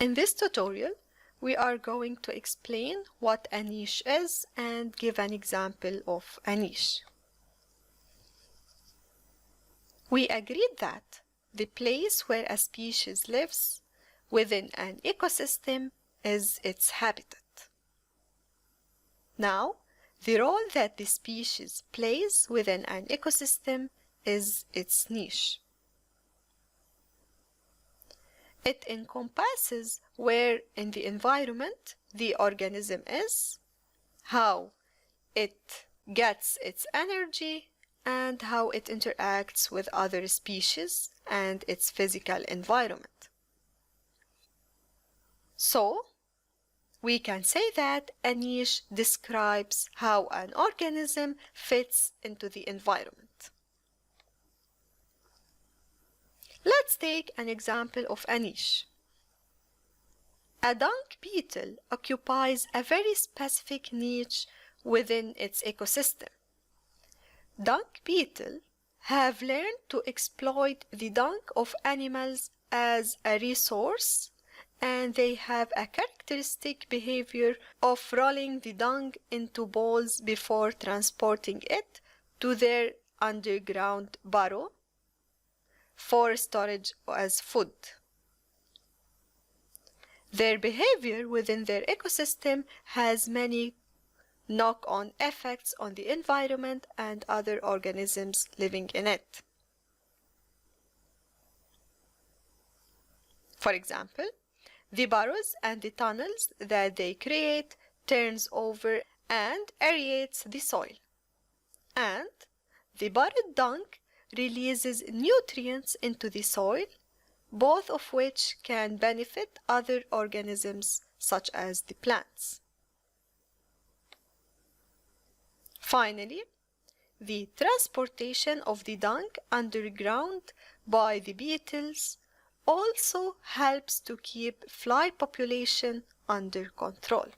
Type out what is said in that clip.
In this tutorial, we are going to explain what a niche is and give an example of a niche. We agreed that the place where a species lives within an ecosystem is its habitat. Now, the role that the species plays within an ecosystem is its niche. It encompasses where in the environment the organism is, how it gets its energy, and how it interacts with other species and its physical environment. So, we can say that a niche describes how an organism fits into the environment. Let's take an example of a niche. A dung beetle occupies a very specific niche within its ecosystem. Dung beetles have learned to exploit the dung of animals as a resource, and they have a characteristic behavior of rolling the dung into balls before transporting it to their underground burrow for storage as food. Their behavior within their ecosystem has many knock-on effects on the environment and other organisms living in it. For example, the burrows and the tunnels that they create turns over and aerates the soil, and the burrowed dung releases nutrients into the soil, both of which can benefit other organisms such as the plants. Finally, the transportation of the dung underground by the beetles also helps to keep fly population under control.